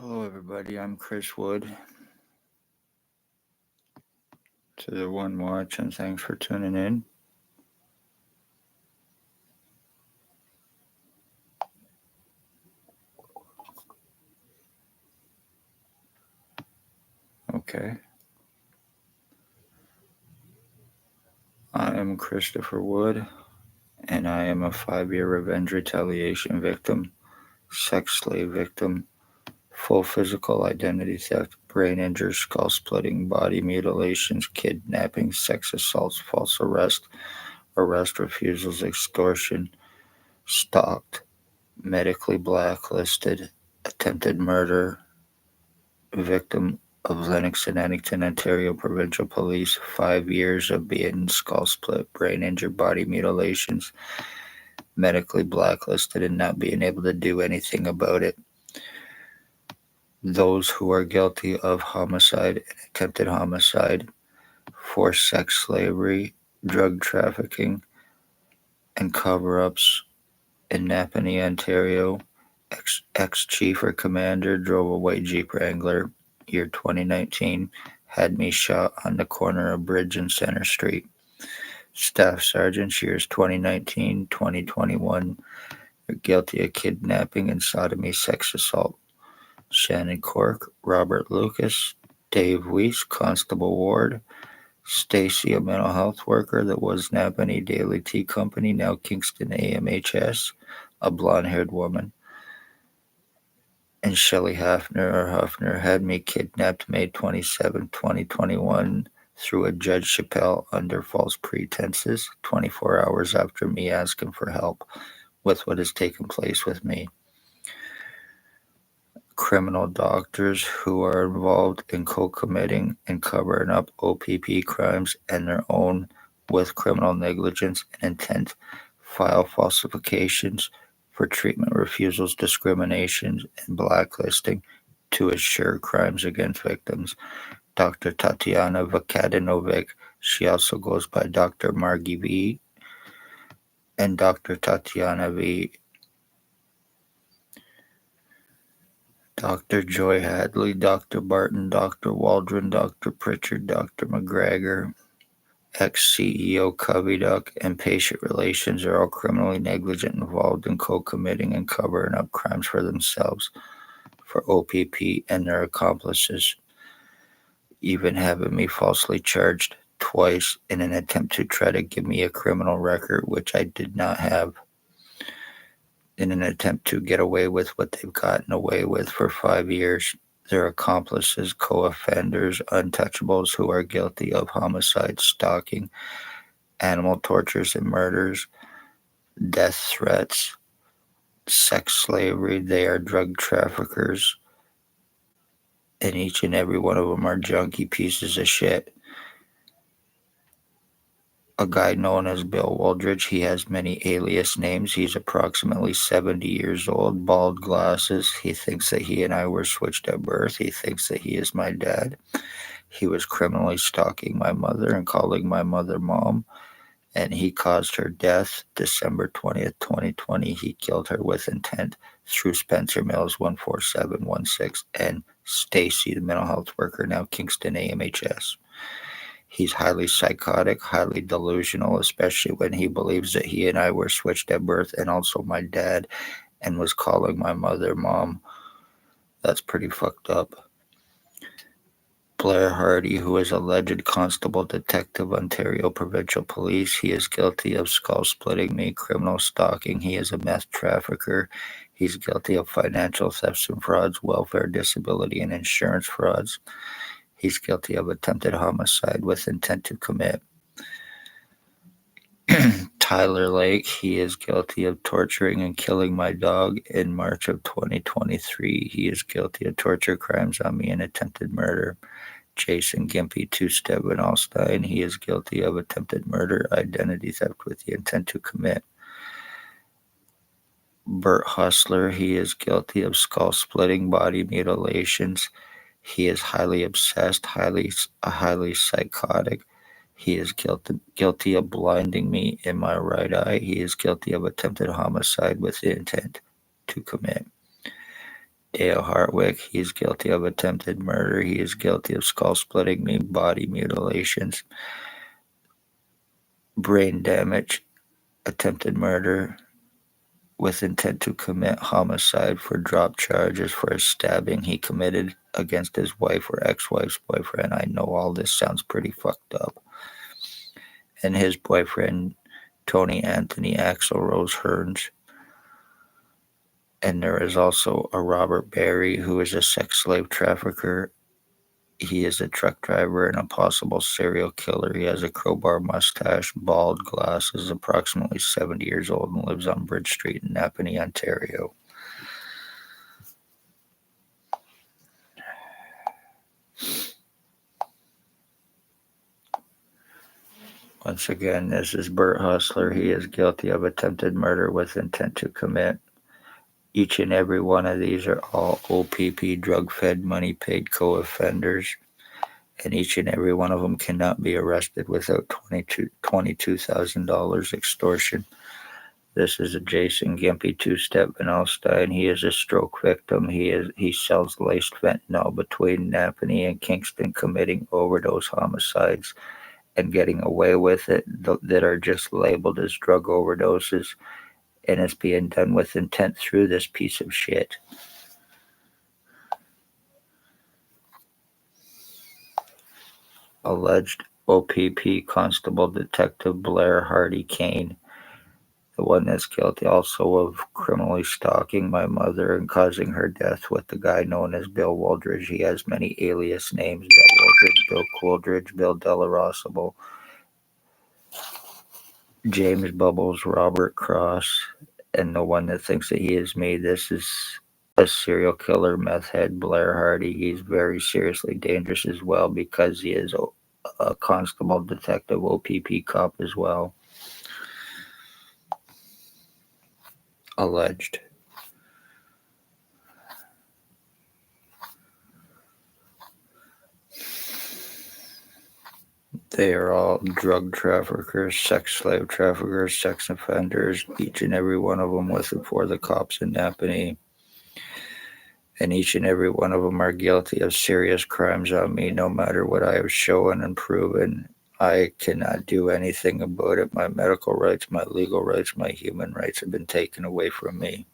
Hello, everybody. I'm Chris Wood to the One Watch, and thanks for tuning in. Okay. I am Christopher Wood, and I am a 5-year revenge retaliation victim, sex slave victim, full physical identity theft, brain injury, skull splitting, body mutilations, kidnapping, sex assaults, false arrest refusals, extortion, stalked, medically blacklisted, attempted murder, victim of Lennox and Annington, Ontario Provincial Police, 5 years of being skull split, brain injured, body mutilations, medically blacklisted, and not being able to do anything about it. Those who are guilty of homicide and attempted homicide, forced sex slavery, drug trafficking, and coverups in Napanee, Ontario. Ex-chief or commander drove a white Jeep Wrangler, year 2019, had me shot on the corner of Bridge and Center Street. Staff Sergeant, years 2019, 2021, are guilty of kidnapping and sodomy sex assault. Shannon Cork, Robert Lucas, Dave Weiss, Constable Ward, Stacy, a mental health worker that was Napanee Daily Tea Company, now Kingston AMHS, a blonde-haired woman. And Shelley Hafner had me kidnapped May 27, 2021 through a Judge Chappelle under false pretenses, 24 hours after me asking for help with what has taken place with me. Criminal doctors who are involved in co-committing and covering up O.p.p crimes and their own with criminal negligence and intent, file falsifications for treatment refusals, discriminations, and blacklisting to assure crimes against victims. Dr. Tatiana Vukadinovic, she also goes by Dr. Margie V, and Dr. Tatiana V. Dr. Joy Hadley, Dr. Barton, Dr. Waldron, Dr. Pritchard, Dr. McGregor, ex-CEO coveredup, and patient relations are all criminally negligent, involved in co-committing and covering up crimes for themselves, for O.p.p, and their accomplices, even having me falsely charged twice in an attempt to try to give me a criminal record, which I did not have, in an attempt to get away with what they've gotten away with for 5 years. Their accomplices, co-offenders, untouchables who are guilty of homicide, stalking, animal tortures and murders, death threats, sex slavery. They are drug traffickers, and each and every one of them are junky pieces of shit. A guy known as Bill Waldridge, he has many alias names. He's approximately 70 years old, bald glasses. He thinks that he and I were switched at birth. He thinks that he is my dad. He was criminally stalking my mother and calling my mother mom, and he caused her death December 20th, 2020. He killed her with intent through Spencer Mills 14716 and Stacy, the mental health worker, now Kingston AMHS. He's highly psychotic, highly delusional, especially when he believes that he and I were switched at birth, and also my dad, and was calling my mother mom. That's pretty fucked up. Blair Hardy, who is alleged constable detective, Ontario Provincial Police. He is guilty of skull splitting me, criminal stalking. He is a meth trafficker. He's guilty of financial thefts and frauds, welfare, disability, and insurance frauds. He's guilty of attempted homicide with intent to commit. Tyler Lake, he is guilty of torturing and killing my dog in March of 2023. He is guilty of torture crimes on me and attempted murder. Jason Gimpy, two-step vanalstine, he is guilty of attempted murder, identity theft with the intent to commit. Bert Hustler, he is guilty of skull splitting, body mutilations. He is highly obsessed, highly psychotic. He is guilty of blinding me in my right eye. He is guilty of attempted homicide with the intent to commit. Dale Hartwick, he is guilty of attempted murder. He is guilty of skull splitting, body mutilations, brain damage, attempted murder with intent to commit homicide for drop charges for a stabbing he committed against his wife or ex-wife's boyfriend. I know all this sounds pretty fucked up. And his boyfriend, Tony Anthony Axel Rose Hearns. And there is also a Robert Berry, who is a sex slave trafficker. He is a truck driver and a possible serial killer. He has a crowbar mustache, bald glasses, approximately 70 years old, and lives on Bridge Street in Napanee, Ontario. Once again, this is Bert Hustler. He is guilty of attempted murder with intent to commit. Each and every one of these are all O.p.p, drug-fed, money-paid co-offenders. And each and every one of them cannot be arrested without $22,000 extortion. This is a Jason Gimpy two-step vanalstine. He is a stroke victim. He sells laced fentanyl between Napanee and Kingston, committing overdose homicides and getting away with it that are just labeled as drug overdoses, and it's being done with intent through this piece of shit. Alleged O.p.p constable detective Blair hardy-cain, the one that's guilty also of criminally stalking my mother and causing her death with the guy known as Bill Wooldridge. He has many alias names: Bill Wooldridge, Bill Coolidge, Bill Delarosable, James Bubbles, Robert Cross, and the one that thinks that he is me. This is a serial killer, meth head, Blair Hardy. He's very seriously dangerous as well because he is a constable detective, O.p.p cop as well. Alleged. They are all drug traffickers, sex slave traffickers, sex offenders, each and every one of them was before the cops in Napanee. And each and every one of them are guilty of serious crimes on me, no matter what I have shown and proven. I cannot do anything about it. My medical rights, my legal rights, my human rights have been taken away from me.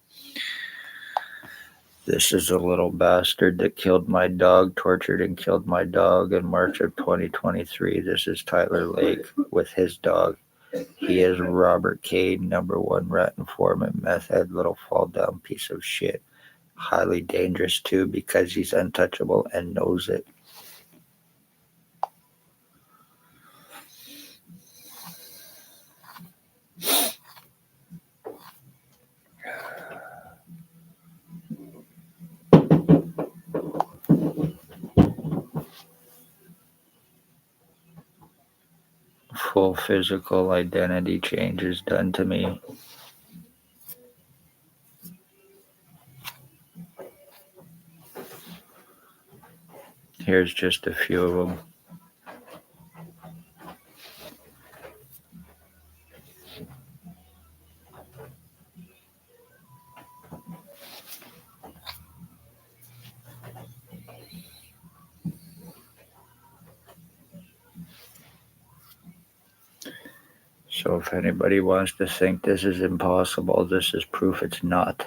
This is a little bastard that killed my dog, tortured and killed my dog in March of 2023. This is Tyler Lake with his dog. He is Robert Cade, #1 rat informant, meth head, little fall down piece of shit. Highly dangerous too because he's untouchable and knows it. Full physical identity change is done to me. Here's just a few of them. So if anybody wants to think this is impossible, this is proof it's not.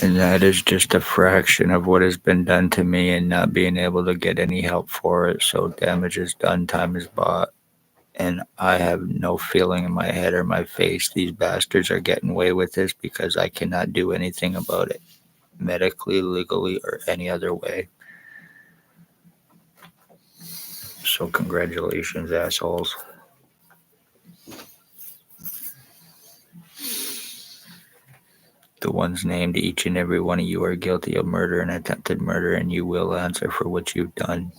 And that is just a fraction of what has been done to me and not being able to get any help for it. So damage is done, time is bought. And I have no feeling in my head or my face. These bastards are getting away with this because I cannot do anything about it, medically, legally, or any other way. So congratulations, assholes. The ones named, each and every one of you are guilty of murder and attempted murder, and you will answer for what you've done.